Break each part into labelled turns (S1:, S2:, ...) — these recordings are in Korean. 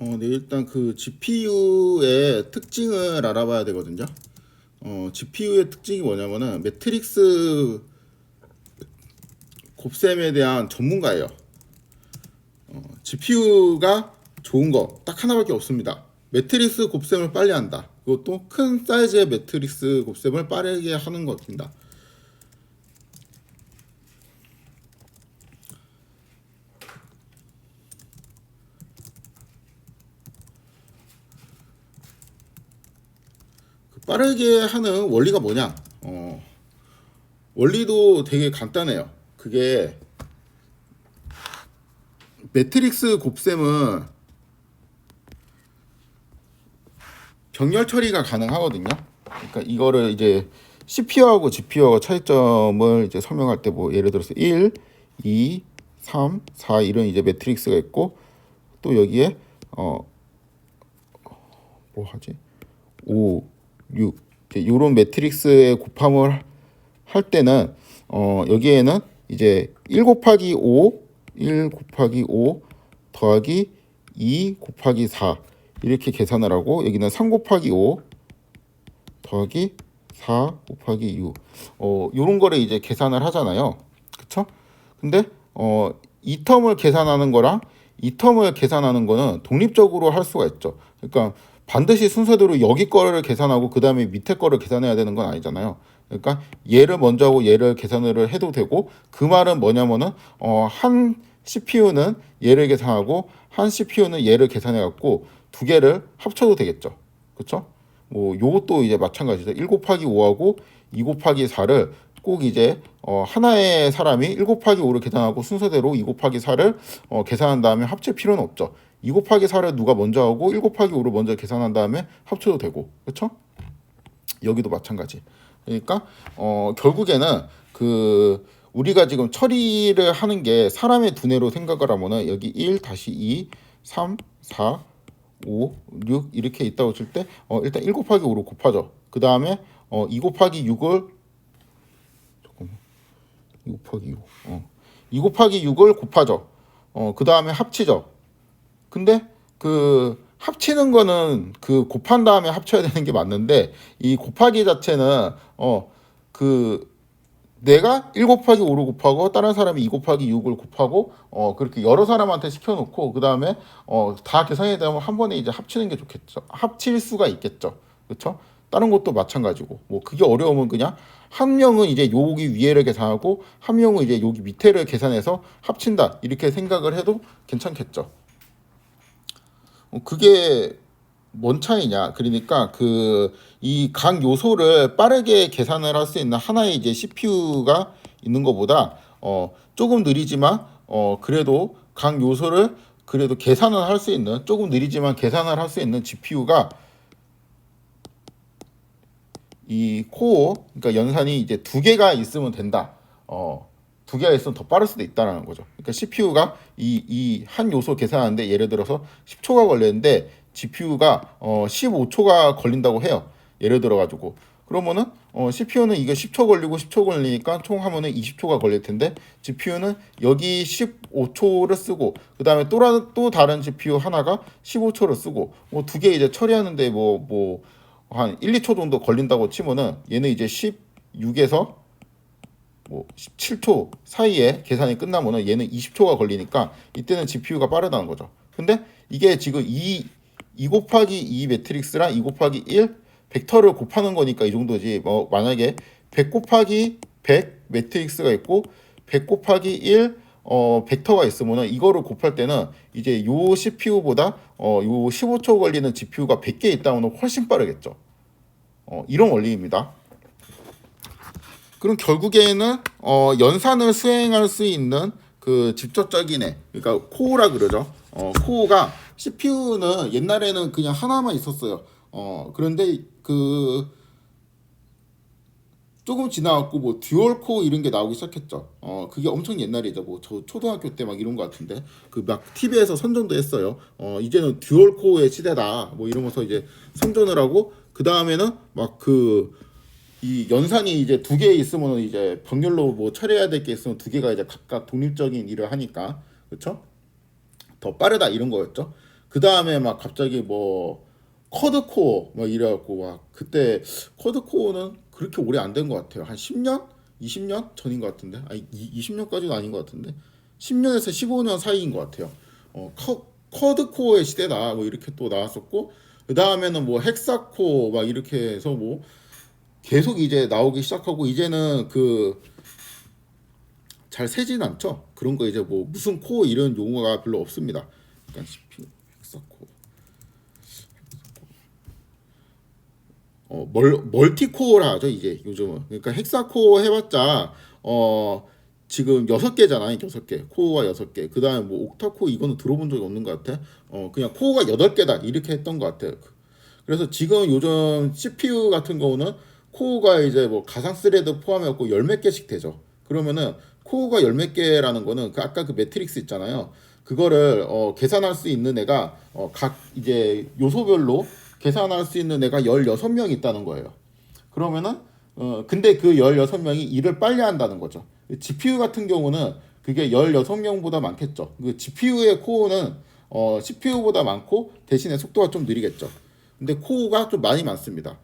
S1: 네, 일단 그 GPU의 특징을 알아봐야 되거든요. GPU의 특징이 뭐냐면은 매트릭스 곱셈에 대한 전문가예요. GPU가 좋은 거 딱 하나밖에 없습니다. 매트릭스 곱셈을 빨리 한다. 그것도 큰 사이즈의 매트릭스 곱셈을 빠르게 하는 것입니다. 빠르게 하는 원리가 뭐냐? 원리도 되게 간단해요. 그게 매트릭스 곱셈은 병렬 처리가 가능하거든요. 그러니까 이거를 이제 CPU하고 GPU하고 차이점을 이제 설명할 때 뭐 예를 들어서 1, 2, 3, 4 이런 이제 매트릭스가 있고 또 여기에 뭐 하지? 5, 6 이런 매트릭스의 곱함을 할 때는 여기에는 이제 1 곱하기 5 더하기 2 곱하기 4 이렇게 계산을 하고 여기는 3 곱하기 5 더하기 4 곱하기 6 요런 거를 이제 계산을 하잖아요. 그쵸? 근데 이 텀을 계산하는 거랑 이 텀을 계산하는 거는 독립적으로 할 수가 있죠. 그러니까 반드시 순서대로 여기 거를 계산하고 그 다음에 밑에 거를 계산해야 되는 건 아니잖아요. 그러니까 얘를 먼저 하고 얘를 계산을 해도 되고, 그 말은 뭐냐면은 한 CPU는 얘를 계산하고 한 CPU는 얘를 계산해 갖고 두 개를 합쳐도 되겠죠. 그렇죠? 뭐 요것도 이제 마찬가지죠. 1 곱하기 5하고 2 곱하기 4를 꼭 이제 하나의 사람이 1 곱하기 5를 계산하고 순서대로 2 곱하기 4를 계산한 다음에 합칠 필요는 없죠. 2 곱하기 4를 누가 먼저 하고 1 곱하기 5를 먼저 계산한 다음에 합쳐도 되고, 그렇죠? 여기도 마찬가지. 그러니까 결국에는 그 우리가 지금 처리를 하는 게 사람의 두뇌로 생각을 하면은 여기 1, 2, 3, 4, 5, 6 이렇게 있다고 칠 때 일단 1 곱하기 5로 곱하죠. 그 다음에 2 곱하기 6을 2 곱하기 6 2 곱하기 6을 곱하죠. 그 다음에 합치죠. 근데 그 합치는 거는 그 곱한 다음에 합쳐야 되는 게 맞는데, 이 곱하기 자체는 그 내가 1 곱하기 5를 곱하고 다른 사람이 2 곱하기 6을 곱하고 그렇게 여러 사람한테 시켜놓고 그 다음에 다 계산이 되면 한 번에 이제 합치는 게 좋겠죠. 합칠 수가 있겠죠. 그렇죠? 다른 것도 마찬가지고, 뭐 그게 어려우면 그냥 한 명은 이제 여기 위에를 계산하고 한 명은 이제 여기 밑에를 계산해서 합친다 이렇게 생각을 해도 괜찮겠죠. 그게 뭔 차이냐? 그러니까 그 이 각 요소를 빠르게 계산을 할 수 있는 하나의 이제 CPU가 있는 것보다 조금 느리지만 그래도 각 요소를 그래도 계산을 할 수 있는, 조금 느리지만 계산을 할 수 있는 GPU가 이 코어, 그러니까 연산이 이제 두 개가 있으면 된다. 두 개가 있으면 더 빠를 수도 있다라는 거죠. 그러니까 CPU가 이 한 요소 계산하는데 예를 들어서 10초가 걸리는데 GPU가 15초가 걸린다고 해요. 예를 들어 가지고 그러면은 CPU는 이거 10초 걸리고 10초 걸리니까 총 하면은 20초가 걸릴 텐데 GPU는 여기 15초를 쓰고 그 다음에 또 다른 GPU 하나가 15초를 쓰고 뭐 두 개 이제 처리하는데 뭐 한 1, 2초 정도 걸린다고 치면은 얘는 이제 16에서 뭐 17초 사이에 계산이 끝나면은 얘는 20초가 걸리니까 이때는 GPU가 빠르다는 거죠. 근데 이게 지금 2 곱하기 2 매트릭스랑 2 곱하기 1 벡터를 곱하는 거니까 이 정도지. 뭐 만약에 100 곱하기 100 매트릭스가 있고 100 곱하기 1 벡터가 있으면은 이거를 곱할 때는 이제 요 CPU보다 요 15초 걸리는 GPU가 100개 있다면 훨씬 빠르겠죠. 이런 원리입니다. 그럼 결국에는 연산을 수행할 수 있는 그 직접적인 애, 그러니까 코어라 그러죠. 코어가 CPU는 옛날에는 그냥 하나만 있었어요. 그런데 그 조금 지나갖고 뭐 듀얼 코어 이런 게 나오기 시작했죠. 그게 엄청 옛날이죠. 뭐 저 초등학교 때 막 이런 거 같은데 그 막 TV에서 선전도 했어요. 이제는 듀얼 코어의 시대다. 뭐 이러면서 이제 선전을 하고 그 다음에는 막 이 연산이 이제 두 개 있으면 이제 병렬로 뭐 처리해야 될 게 있으면 두 개가 이제 각각 독립적인 일을 하니까, 그렇죠? 더 빠르다 이런 거였죠. 그 다음에 막 갑자기 뭐 쿼드코어 막 이래갖고 막 그때 쿼드코어는 그렇게 오래 안 된 것 같아요. 한 10년? 20년 전인 것 같은데. 아니 20년까지는 아닌 것 같은데. 10년에서 15년 사이인 것 같아요. 쿼드코어의 시대다 뭐 이렇게 또 나왔었고 그 다음에는 뭐 헥사코어 막 이렇게 해서 뭐 계속 이제 나오기 시작하고 이제는 그 잘 세진 않죠. 그런 거 이제 뭐 무슨 코어 이런 용어가 별로 없습니다. 약간 CPU 헥사코어 멀티코어라 하죠 이제 요즘은. 그러니까 헥사코어 해봤자 지금 6개잖아요. 6개 코어가 6개. 그 다음에 뭐 옥타코어 이거는 들어본 적이 없는 것 같아. 그냥 코어가 8개다 이렇게 했던 것 같아요. 그래서 지금 요즘 CPU 같은 경우는 코어가 이제 뭐 가상 스레드 포함해갖고 열 몇 개씩 되죠. 그러면은 코어가 열 몇 개라는 거는 그 아까 그 매트릭스 있잖아요. 그거를 계산할 수 있는 애가 각 이제 요소별로 계산할 수 있는 애가 16명 있다는 거예요. 그러면은 근데 그 16명이 일을 빨리 한다는 거죠. GPU 같은 경우는 그게 16명보다 많겠죠. 그 GPU의 코어는 CPU보다 많고 대신에 속도가 좀 느리겠죠. 근데 코어가 좀 많이 많습니다.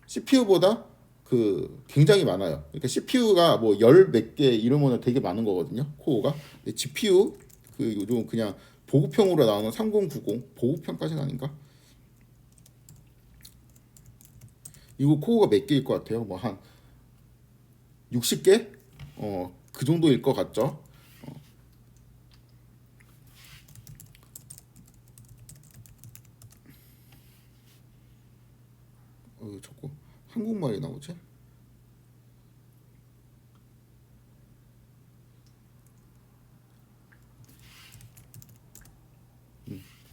S1: CPU보다 그 굉장히 많아요. 그러니까 CPU가 뭐 열 몇 개 이러면 되게 많은 거거든요. 코어가. 근데 GPU 그 요즘 그냥 보급형으로 나오는 3090 보급형까지는 아닌가? 이거 코어가 몇 개일 것 같아요? 뭐 한 60개? 그 정도일 것 같죠? 자꾸 한국말이 나오지?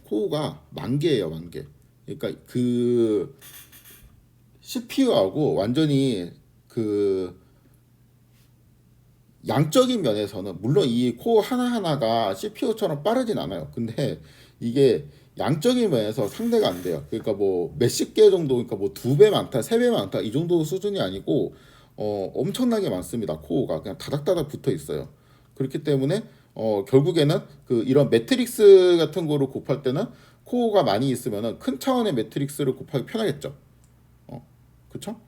S1: 코어가 만 개예요, 만 개. 그러니까 그 CPU하고 완전히 그 양적인 면에서는 물론 이 코어 하나하나가 CPU처럼 빠르진 않아요. 근데 이게 양적인 면에서 상대가 안 돼요. 그러니까 뭐 몇십 개 정도, 그러니까 뭐 2배 많다, 3배 많다 이 정도 수준이 아니고 엄청나게 많습니다. 코어가 그냥 다닥다닥 붙어 있어요. 그렇기 때문에 결국에는 그 이런 매트릭스 같은 거를 곱할 때는 코어가 많이 있으면은 큰 차원의 매트릭스를 곱하기 편하겠죠. 그렇죠?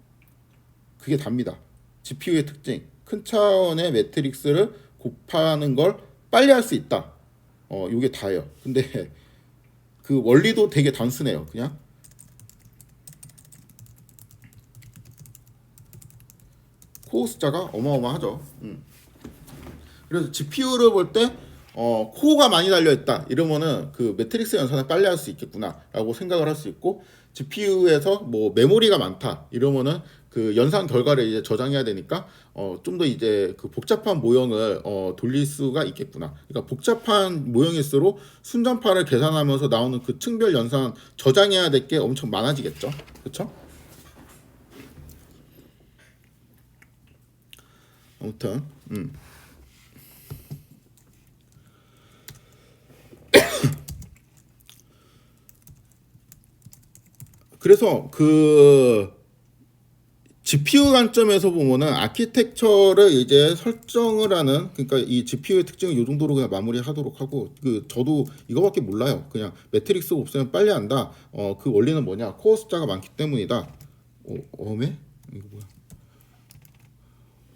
S1: 그게 답니다. GPU의 특징. 큰 차원의 매트릭스를 곱하는 걸 빨리 할 수 있다. 요게 다예요. 근데 그 원리도 되게 단순해요. 그냥 코어 숫자가 어마어마하죠. 그래서 GPU를 볼 때 코어가 많이 달려 있다 이러면은 그 매트릭스 연산을 빨리 할 수 있겠구나라고 생각을 할 수 있고 GPU에서 뭐 메모리가 많다 이러면은 그 연산 결과를 이제 저장해야 되니까 좀 더 이제 그 복잡한 모형을 돌릴 수가 있겠구나. 그러니까 복잡한 모형일수록 순전파를 계산하면서 나오는 그 층별 연산 저장해야 될 게 엄청 많아지겠죠. 그렇죠? 아무튼 그래서 그 GPU 관점에서 보면은 아키텍처를 이제 설정을 하는 그러니까 이 GPU의 특징은 이 정도로 그냥 마무리하도록 하고 그 저도 이거밖에 몰라요. 그냥 매트릭스 없으면 빨리 한다. 그 원리는 뭐냐? 코어 숫자가 많기 때문이다. 어메? 이거 뭐야?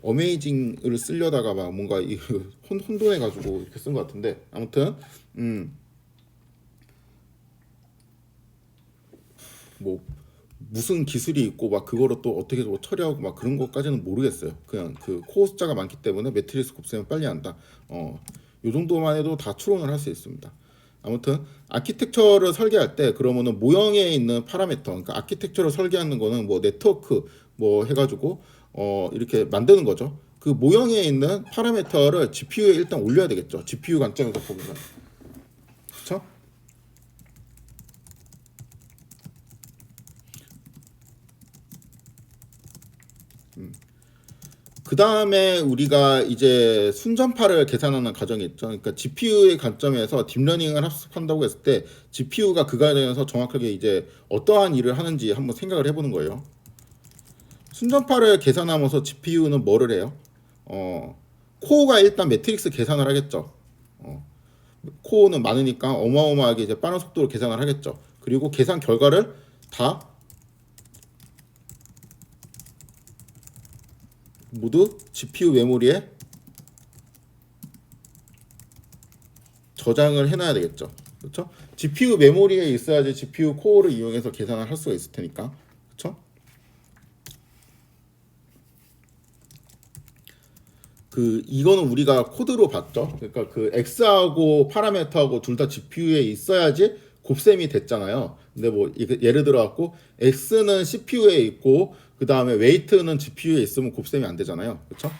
S1: 어메이징을 쓰려다가 막 뭔가 혼돈해가지고 이렇게 쓴 것 같은데 아무튼 뭐 무슨 기술이 있고 막 그거를 또 어떻게 뭐 처리하고 막 그런 것까지는 모르겠어요. 그냥 그 코어 숫자가 많기 때문에 매트리스 곱셈을 빨리 한다. 요 정도만 해도 다 추론을 할 수 있습니다. 아무튼 아키텍처를 설계할 때 그러면은 모형에 있는 파라미터, 그러니까 아키텍처를 설계하는 거는 뭐 네트워크 뭐 해가지고 이렇게 만드는 거죠. 그 모형에 있는 파라미터를 GPU에 일단 올려야 되겠죠. GPU 관점에서 보면 그렇죠? 그 다음에 우리가 이제 순전파를 계산하는 과정이 있죠. 그러니까 GPU의 관점에서 딥러닝을 합습한다고 했을 때 GPU가 그 과정에서 정확하게 이제 어떠한 일을 하는지 한번 생각을 해보는 거예요. 순전파를 계산하면서 GPU는 뭐를 해요? 코어가 일단 매트릭스 계산을 하겠죠. 코어는 많으니까 어마어마하게 이제 빠른 속도로 계산을 하겠죠. 그리고 계산 결과를 다 모두 GPU 메모리에 저장을 해놔야 되겠죠. 그렇죠? GPU 메모리에 있어야지 GPU 코어를 이용해서 계산을 할 수가 있을 테니까. 그렇죠? 이거는 우리가 코드로 봤죠. 그러니까 X하고 파라메터하고 둘 다 GPU에 있어야지 곱셈이 됐잖아요. 근데 뭐 예를 들어 갖고 X는 CPU에 있고 그 다음에 웨이트는 GPU에 있으면 곱셈이 안 되잖아요. 그렇죠?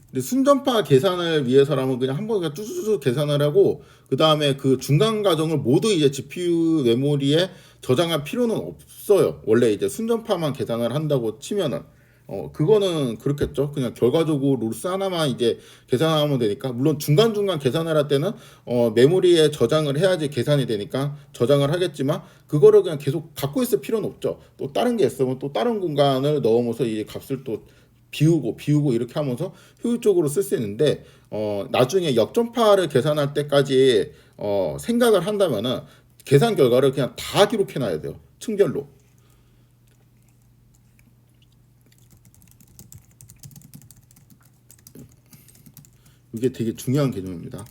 S1: 근데 순전파 계산을 위해서라면 그냥 한 번에 쭈쭈쭈 계산을 하고 그 다음에 그 중간 과정을 모두 이제 GPU 메모리에 저장할 필요는 없어요. 원래 이제 순전파만 계산을 한다고 치면은 그거는 그렇겠죠. 그냥 결과적으로 루스 하나만 이제 계산하면 되니까 물론 중간중간 계산을 할 때는 메모리에 저장을 해야지 계산이 되니까 저장을 하겠지만 그거를 그냥 계속 갖고 있을 필요는 없죠. 또 다른 게 있으면 또 다른 공간을 넣으면서 이 값을 또 비우고 이렇게 하면서 효율적으로 쓸 수 있는데 나중에 역전파를 계산할 때까지 생각을 한다면은 계산 결과를 그냥 다 기록해 놔야 돼요. 층별로. 이게 되게 중요한 개념입니다.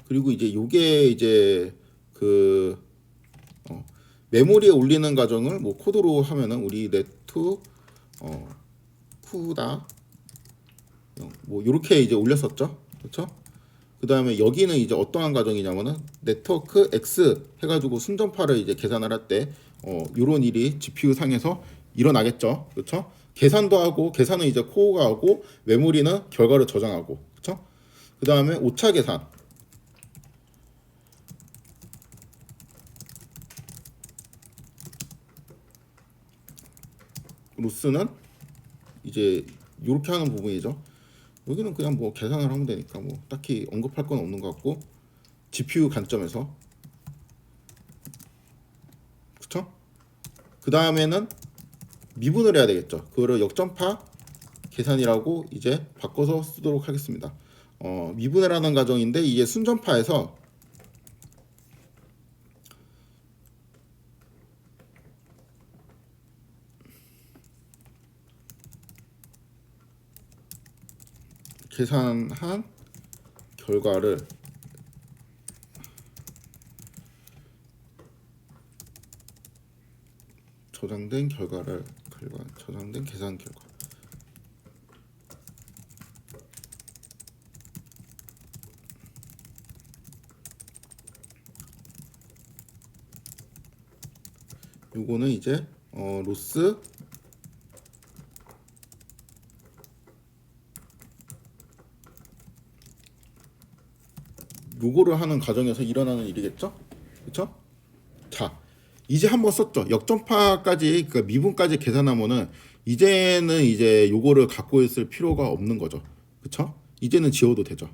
S1: 그리고 이제 요게 이제 메모리에 올리는 과정을 뭐 코드로 하면은 우리 네트 쿠다 뭐 요렇게 이제 올렸었죠. 그렇죠? 그 다음에 여기는 이제 어떠한 과정이냐면은 네트워크 X 해가지고 순전파를 이제 계산을 할 때 요런 일이 GPU 상에서 일어나겠죠. 그렇죠? 계산도 하고 계산은 이제 코어가 하고 메모리는 결과를 저장하고 그렇죠? 그 다음에 오차 계산 로스는 이제 이렇게 하는 부분이죠. 여기는 그냥 뭐 계산을 하면 되니까 뭐 딱히 언급할 건 없는 것 같고 GPU 관점에서 그쵸? 그 다음에는 미분을 해야 되겠죠. 그거를 역전파 계산이라고 이제 바꿔서 쓰도록 하겠습니다. 미분을 하는 과정인데 이게 순전파에서 계산한 결과를 저장된 계산 결과 요거는 이제 로스 요거를 하는 과정에서 일어나는 일이겠죠? 그렇죠? 자, 이제 한번 썼죠. 역전파까지 그 미분까지 계산하면은 이제는 이제 요거를 갖고 있을 필요가 없는 거죠. 그렇죠? 이제는 지워도 되죠.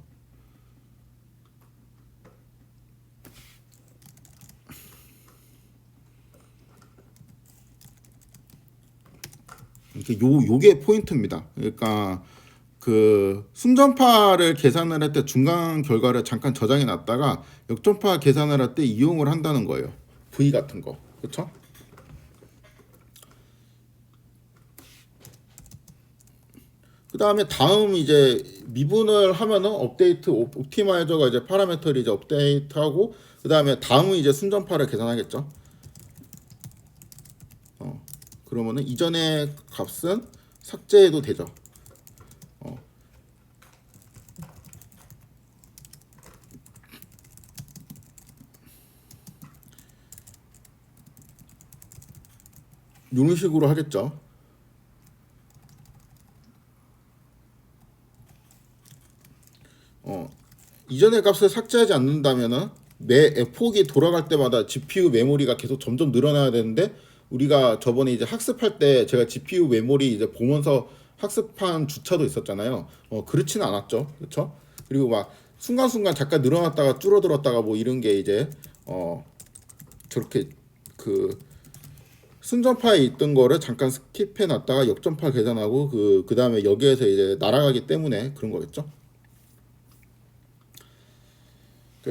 S1: 요게 포인트입니다. 그러니까 순전파를 계산을 할 때 중간 결과를 잠깐 저장해 놨다가 역전파 계산을 할 때 이용을 한다는 거예요. V 같은 거. 그렇죠? 그다음에 다음 이제 미분을 하면은 업데이트 옵티마이저가 이제 파라미터를 이제 업데이트하고 그다음에 다음은 이제 순전파를 계산하겠죠. 그러면은 이전의 값은 삭제해도 되죠. 이런 식으로 하겠죠. 이전의 값을 삭제하지 않는다면은 매 폭이 돌아갈 때마다 GPU 메모리가 계속 점점 늘어나야 되는데 우리가 저번에 이제 학습할 때 제가 GPU 메모리 이제 보면서 학습한 주차도 있었잖아요. 그렇지는 않았죠. 그렇죠? 그리고 막 순간순간 잠깐 늘어났다가 줄어들었다가 뭐 이런 게 이제 저렇게 그 순전파에 있던 거를 잠깐 스킵해 놨다가 역전파 계산하고 그 다음에 여기에서 이제 날아가기 때문에 그런 거겠죠.